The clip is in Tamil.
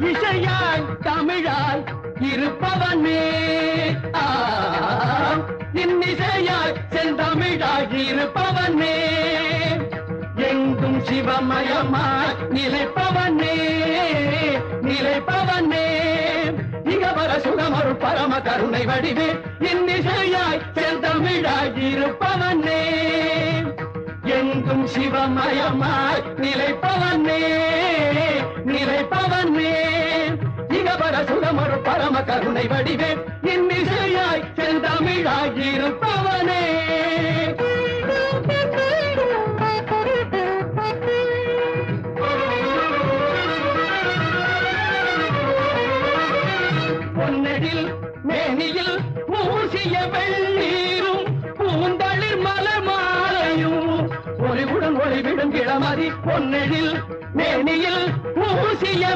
இசையாய் தமிழாய் இருப்பவனே இன்னிசையாய் செந்தமிழாய் இருப்பவனே எங்கும் சிவமயமாய் நிலைப்பவனே நிலைப்பவனே இகவர சுகமரு பரம கருணை வடிவே இன்னிசையாய் செந்தமிழாய் இருப்பவனே எங்கும் சிவமயமாய் நிலைப்பவனே நிலைப்பவனே இகவர சுகமரு பரம கருணை வடிவே இன்னிசையாய் செந்தமிழாய் இருப்பவனே பொன்னெழில் மேனியில் பூசிய வெள்ளீரும் பூந்தளிர் மலமாலையும் ஒளிவுடன் ஒளிவிடும் இளமதி பொன்னெழில் மேனியில் பூசிய